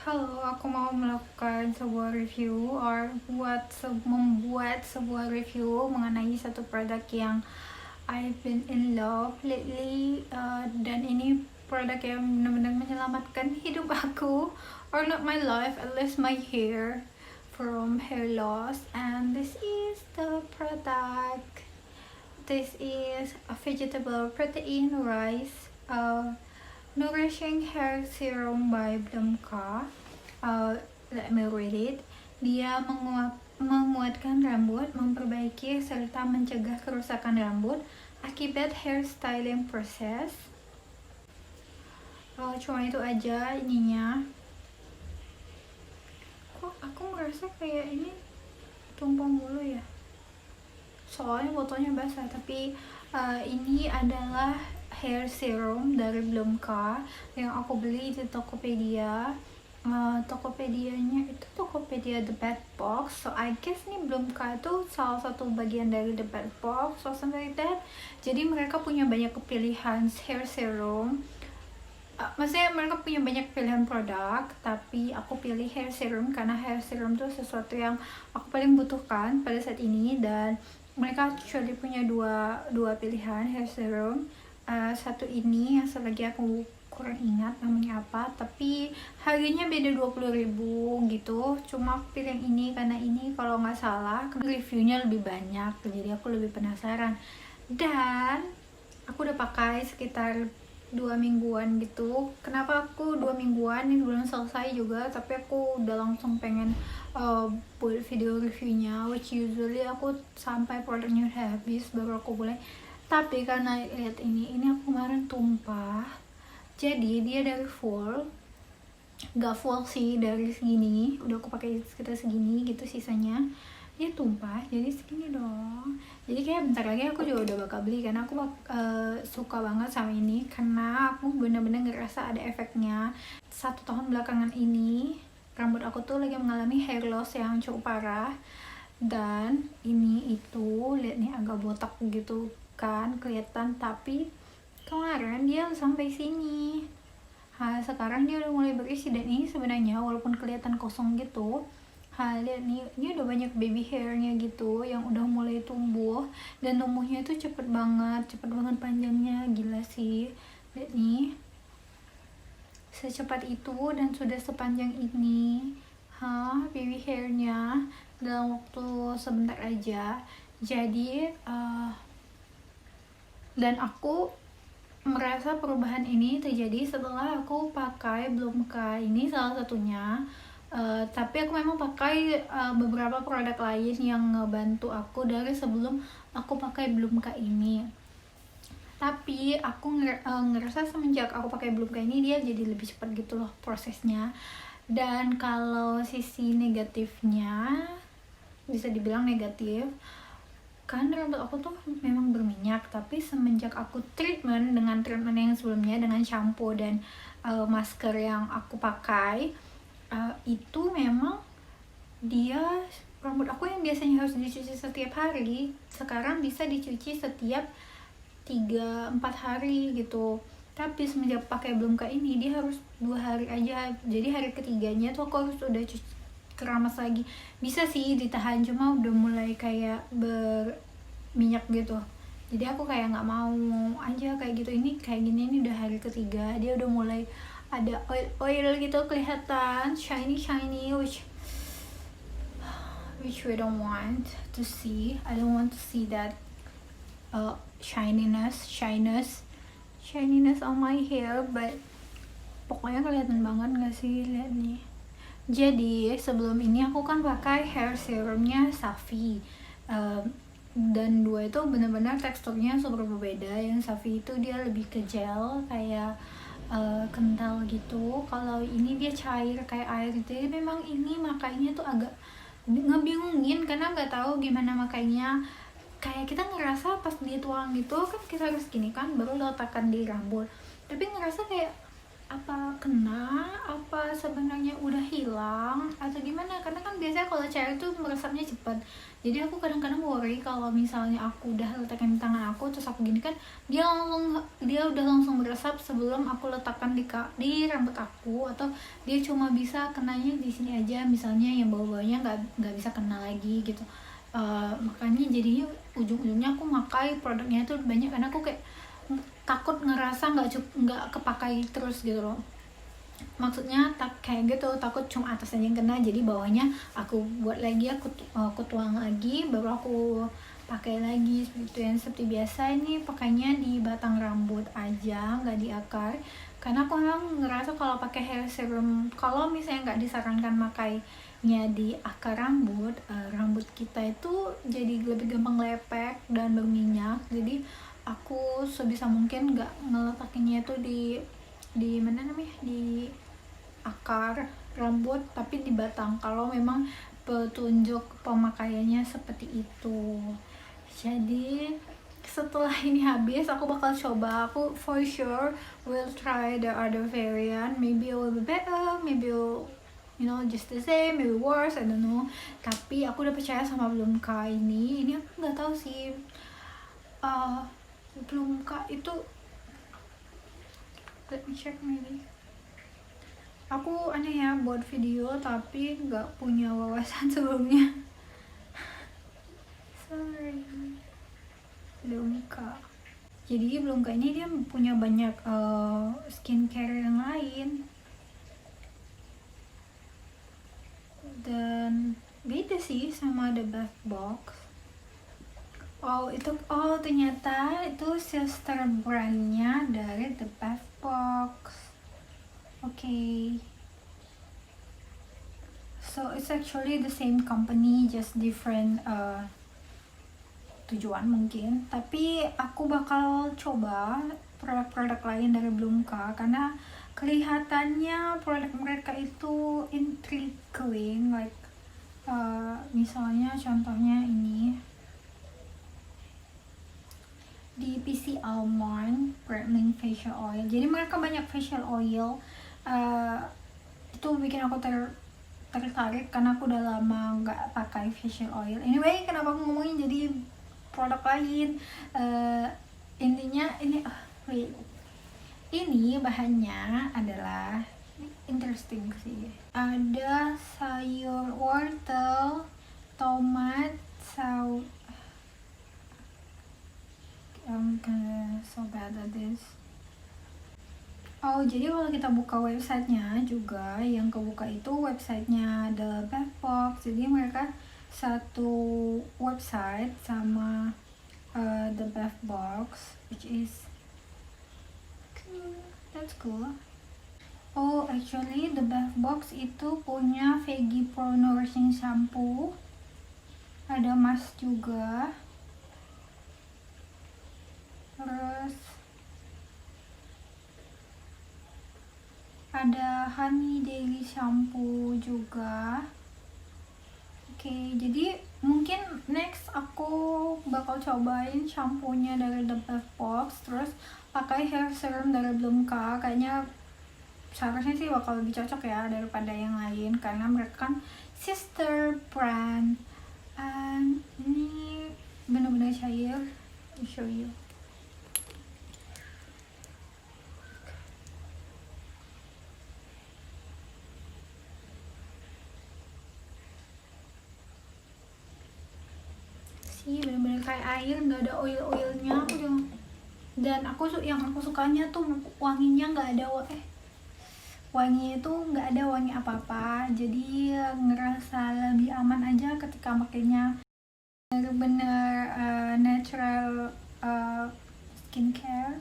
Halo, aku mau melakukan sebuah review membuat sebuah review mengenai satu produk yang I've been in love lately, dan ini produk yang benar-benar menyelamatkan hidup aku, or not my life, at least my hair from hair loss. And this is the product. This is a vegetable protein rice, nourishing hair serum by Blumka. Let me read it. Dia menguatkan rambut, memperbaiki serta mencegah kerusakan rambut akibat hair styling proses. Cuma itu aja ininya. Kok aku merasa kayak ini tumpah mulu ya? Soalnya botolnya basah, tapi ini adalah hair serum dari Blumka yang aku beli di Tokopedia. Tokopedianya itu Tokopedia The Bed Box, so I guess nih Blumka itu salah satu bagian dari The Bed Box or something like that. Jadi mereka punya banyak pilihan hair serum. Maksudnya mereka punya banyak pilihan produk, tapi aku pilih hair serum karena hair serum itu sesuatu yang aku paling butuhkan pada saat ini. Dan mereka actually punya dua pilihan hair serum. Satu ini yang selagi aku kurang ingat namanya apa, tapi harganya beda 20.000 gitu. Cuma aku pilih yang ini karena ini kalau nggak salah reviewnya lebih banyak, jadi aku lebih penasaran. Dan aku udah pakai sekitar 2 mingguan gitu. Kenapa aku 2 mingguan? Ini belum selesai juga, tapi aku udah langsung pengen buat video reviewnya, which usually aku sampai produknya udah habis baru aku boleh. Tapi karena lihat ini aku kemarin tumpah, jadi dia dari full, gak full sih, dari segini udah aku pakai sekitar segini gitu, sisanya dia tumpah jadi segini dong. Jadi kayak bentar lagi aku juga udah bakal beli karena aku suka banget sama ini, karena aku bener-bener ngerasa ada efeknya. 1 tahun belakangan ini rambut aku tuh lagi mengalami hair loss yang cukup parah, dan ini itu lihat nih agak botak gitu kan kelihatan, tapi kemarin dia sampai sini. Sekarang dia udah mulai berisi, dan ini sebenarnya walaupun kelihatan kosong gitu, lihat nih, ini udah banyak baby hairnya gitu yang udah mulai tumbuh, dan tumbuhnya itu cepet banget panjangnya, gila sih. Lihat nih, secepat itu dan sudah sepanjang ini baby hairnya dalam waktu sebentar aja. Jadi dan aku merasa perubahan ini terjadi setelah aku pakai Blumka ini salah satunya. Tapi aku memang pakai beberapa produk lain yang ngebantu aku dari sebelum aku pakai Blumka ini. Tapi aku ngerasa semenjak aku pakai Blumka ini dia jadi lebih cepat gitu loh prosesnya. Dan kalau sisi negatifnya, bisa dibilang negatif, kan rambut aku tuh memang berminyak, tapi semenjak aku treatment dengan treatment yang sebelumnya dengan shampoo dan masker yang aku pakai, itu memang dia rambut aku yang biasanya harus dicuci setiap hari sekarang bisa dicuci setiap 3-4 hari gitu. Tapi semenjak pakai Blumka ini dia harus 2 hari aja, jadi hari ketiganya tuh aku harus udah cuci keramas lagi. Bisa sih ditahan, cuma udah mulai kayak berminyak gitu, jadi aku kayak nggak mau aja kayak gitu. Ini kayak gini, ini udah hari ketiga dia udah mulai ada oil gitu kelihatan shiny which we don't want to see. I don't want to see that shininess on my hair, but pokoknya kelihatan banget gak sih, lihat nih. Jadi sebelum ini aku kan pakai hair serumnya Safi, dan dua itu benar-benar teksturnya super berbeda. Yang Safi itu dia lebih ke gel, kayak kental gitu. Kalau ini dia cair kayak air gitu. Jadi memang ini makainya tuh agak ngebingungin karena nggak tahu gimana makainya. Kayak kita ngerasa pas dituang gitu kan kita harus gini kan baru letakkan di rambut, tapi ngerasa kayak apa kena, apa sebenarnya udah hilang atau gimana, karena kan biasanya kalau cewek tuh meresapnya cepat. Jadi aku kadang-kadang worry kalau misalnya aku udah letakkan di tangan aku terus aku gini kan, dia udah langsung meresap sebelum aku letakkan di rambut aku, atau dia cuma bisa kenanya di sini aja, misalnya yang bau-baunya nggak bisa kena lagi gitu. Makanya jadinya ujung-ujungnya aku pakai produknya itu banyak karena aku kayak takut ngerasa nggak kepakai terus gitu loh. Maksudnya kayak gitu, takut cuma atasnya yang kena, jadi bawahnya aku buat lagi, aku tuang lagi, baru aku pakai lagi seperti yang seperti biasa. Ini pakainya di batang rambut aja, nggak di akar, karena aku memang ngerasa kalau pakai hair serum, kalau misalnya nggak disarankan makainya di akar rambut, rambut kita itu jadi lebih gampang lepek dan berminyak. Jadi aku sebisa mungkin nggak ngeletakinnya itu di mana namanya, di akar rambut, tapi di batang kalau memang petunjuk pemakaiannya seperti itu. Jadi setelah ini habis aku bakal coba, aku for sure will try the other variant, maybe it will be better, maybe just the same, maybe worse, I don't know. Tapi aku udah percaya sama Blumka ini aku nggak tahu sih, Blumka itu, let me check maybe. Aku aneh ya buat video tapi nggak punya wawasan sebelumnya. Sorry. Blumka. Jadi Blumka ini dia punya banyak skincare yang lain. Dan beda sih sama The Bath Box. Ternyata itu sister brandnya dari The Bath Box. Okay. So it's actually the same company, just different tujuan mungkin. Tapi aku bakal coba produk-produk lain dari Blumka karena kelihatannya produk mereka itu intriguing, like misalnya contohnya ini di PC Almond Brightening Facial Oil. Jadi mereka banyak facial oil, itu bikin aku tertarik karena aku udah lama nggak pakai facial oil. Anyway, kenapa aku ngomongin jadi produk lain? Intinya ini bahannya adalah interesting sih. Ada sayur wortel, tomat, I'm so bad at this. Jadi kalau kita buka websitenya juga, yang kebuka itu websitenya The Bath Box. Jadi mereka satu website sama The Bath Box, which is cool. That's cool. Actually The Bath Box itu punya Veggie Pro Nourishing Shampoo, ada mask juga, terus ada Honey Daily Shampoo juga. Oke, jadi mungkin next aku bakal cobain shampoo-nya dari The Bath Box, terus pakai hair serum dari Blumka. Kayaknya seharusnya sih bakal lebih cocok ya daripada yang lain karena mereka kan sister brand. Ini benar-benar cair. I'll show you. Sih bener-bener kayak air, nggak ada oil-oilnya. Dan yang aku sukanya tuh wanginya nggak ada wanginya itu nggak ada wangi apa-apa, jadi ngerasa lebih aman aja ketika makainya. Bener-bener natural skincare.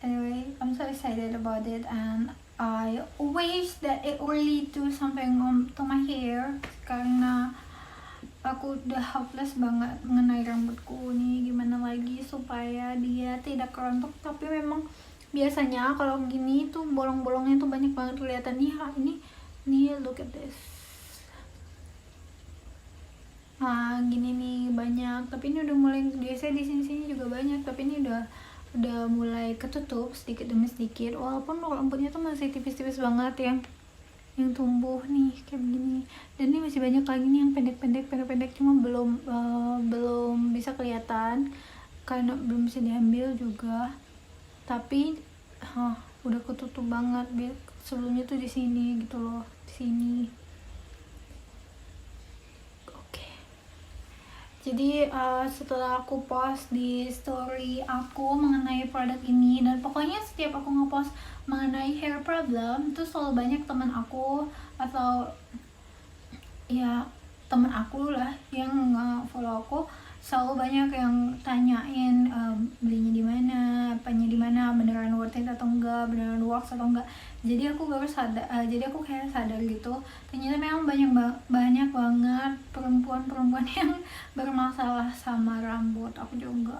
Anyway, I'm so excited about it and I wish that it really do something to my hair karena aku udah hopeless banget mengenai rambutku nih. Gimana lagi supaya dia tidak kerontok, tapi memang biasanya kalau gini tuh bolong-bolongnya tuh banyak banget kelihatan. Nih look at this. Gini nih banyak, tapi ini udah mulai, biasanya di sini juga banyak, tapi ini udah udah mulai ketutup sedikit demi sedikit, walaupun rambutnya tuh masih tipis-tipis banget yang tumbuh nih kayak begini. Dan ini masih banyak lagi nih yang pendek-pendek cuma belum bisa kelihatan karena belum bisa diambil juga. Tapi udah ketutup banget. Sebelumnya tuh di sini gitu loh, di sini. Oke. Jadi setelah aku post di story aku mengenai produk ini, dan pokoknya setiap aku ngepost mengenai hair problem itu selalu banyak teman aku atau ya teman aku lah yang follow aku, selalu banyak yang tanyain belinya di mana, apanya di mana, beneran worth it atau enggak, beneran works atau enggak. Jadi aku baru sadar, jadi aku kayak sadar gitu, ternyata memang banyak banget perempuan yang bermasalah sama rambut. Aku juga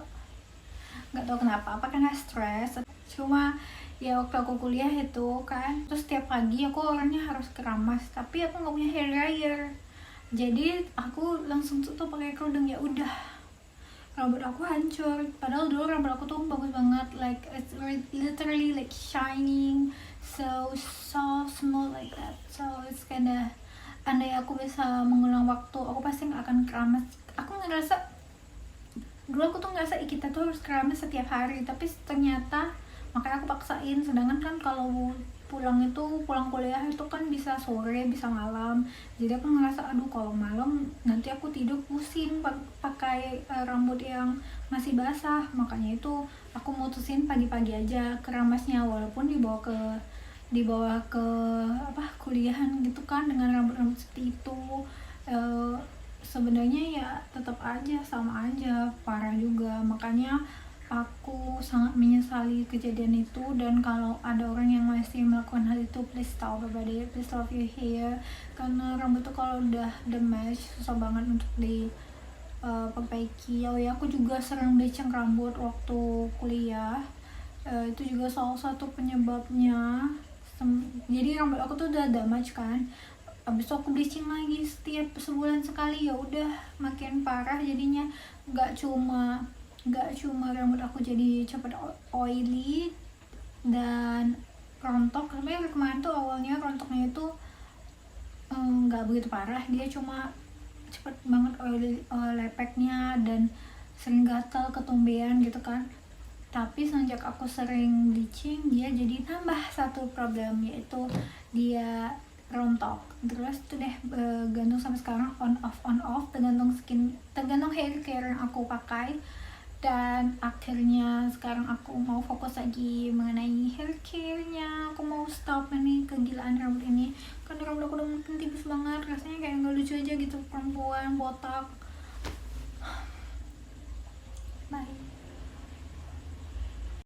nggak tahu kenapa, apa karena stres, cuma ya waktu aku kuliah itu kan, terus setiap pagi aku orangnya harus keramas, tapi aku nggak punya hair dryer, jadi aku langsung tutup pakai kerudung. Ya udah, rambut aku hancur. Padahal dulu rambut aku tuh bagus banget, like it's literally like shining, so soft, smooth like that. So it's kinda, andai aku bisa mengulang waktu, aku pasti nggak akan keramas. Aku ngerasa dulu aku tuh ngerasa kita tuh harus keramas setiap hari, tapi ternyata makanya aku paksain. Sedangkan kan kalau pulang kuliah itu kan bisa sore, bisa malam, jadi aku ngerasa aduh kalau malam nanti aku tidur pusing pakai rambut yang masih basah. Makanya itu aku mutusin pagi-pagi aja keramasnya, walaupun dibawa ke kuliahan gitu kan dengan rambut seperti itu. Sebenarnya ya tetap aja sama aja, parah juga. Makanya aku sangat menyesali kejadian itu, dan kalau ada orang yang masih melakukan hal itu, please stop everybody, please love your hair, karena rambut tuh kalau udah damage susah banget untuk perbaiki. Oh ya, aku juga sering bleaching rambut waktu kuliah, itu juga salah satu penyebabnya. Jadi rambut aku tuh udah damage kan, abis itu aku bleaching lagi setiap sebulan sekali, ya udah makin parah jadinya. Gak cuma rambut aku jadi cepet oily dan rontok. Tapi kemarin tuh awalnya rontoknya itu nggak begitu parah, dia cuma cepet banget oily, lepeknya, dan sering gatal, ketumbean gitu kan. Tapi semenjak aku sering bleaching, dia jadi tambah satu problem, yaitu dia rontok terus tuh deh. Gantung sampai sekarang, on off tergantung hair care yang aku pakai. Dan akhirnya sekarang aku mau fokus lagi mengenai hair care-nya. Aku mau stop ini kegilaan rambut ini, karena rambut aku udah makin tipis banget, rasanya kayak nggak lucu aja gitu, perempuan botak. Bye.